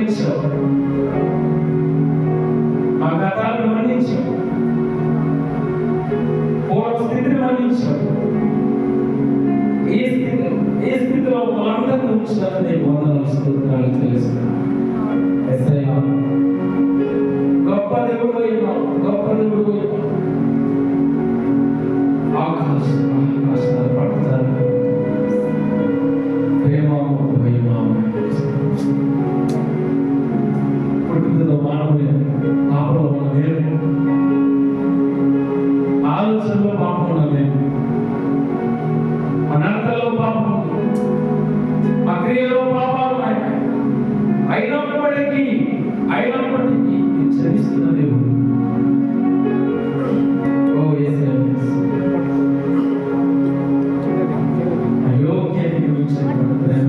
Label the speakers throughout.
Speaker 1: మన్నించావు, మా గతాలను మన్నించావు, పూర్వ స్థితిని మన్నించావు. ఏ స్థితిలో మనందరినీ ఉంచాలని నీకు వందనాలు స్తోత్రాలు తెలుస్తున్నాను. యేసయ్యా, గొప్ప దేవుడు అయినావు, గొప్ప దేవుడు అయినావు. ఆకాశాలు పడతారు పుట్టుకతో మానవుడి పాపంలో ఉన్న నేను, ఆలోచనలో పాపం ఉన్న నేను, మన అంతలో పాపం, మా క్రియలో పాపాలు అయినప్పటికీ క్షమిస్తున్న దేవుడు. ఓ యేసయ్యా, అయోగ్యానికి మించిన ప్రేమ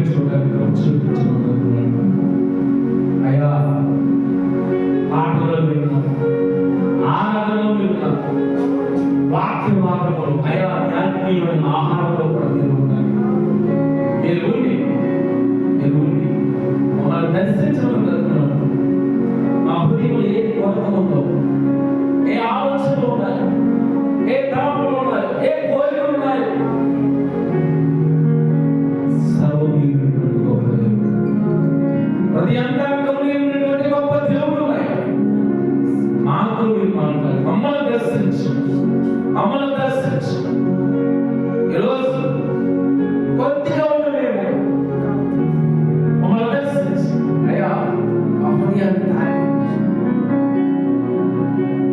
Speaker 1: చూడడానికి చూపించడం అయ్యా ఆటలో విన్నాం, ఆరాధనలో విన్నాం, వాక్య భాగంలో అయ్యా ఆత్మీయమైన ఆహారంలో కూడా మీరు ఉన్నారు. మీరు ఉండి మమ్మల్ని దర్శించడం జరుగుతున్నాం. మా హృదయంలో ఏ కొరత ఉందో, ఏ ఆలోచనలు ఉన్నాయి, ఏ తలంపులు ఉన్నాయి, ఏ కోరికలు ఉన్నాయి, సర్వమైనటువంటి గొప్ప దేవుడు, ప్రతి అంతరంగంలో ఉన్నటువంటి గొప్ప దేవుడు ఉన్నాయి. మాతో మీరు మాట్లాడాలి, మమ్మల్ని దర్శించు. ఈరోజు కొద్దిగా ఉండలేము, మమ్మల్ని దర్శించు అయ్యా. ఆ హృదయాన్ని తాకి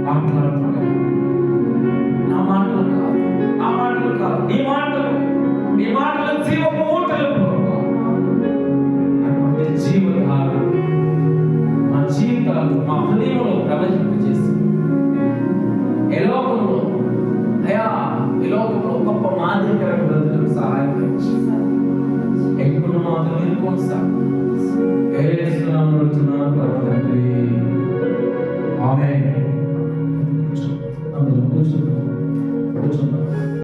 Speaker 1: మాట్లాడుతున్నాయి. నా మాటలు కాదు, నీ మాటలు జీవపు ఊటలు. అటువంటి జీవధార మా జీవితాలు, మా హృదయంలో ప్రవహింపజేసి ఈ లోకంలో గొప్ప మాదిరికరంగా బ్రతుకు సహాయం ఎప్పుడు మాత్రం మీరు కొనసాగు. ఏ నామములో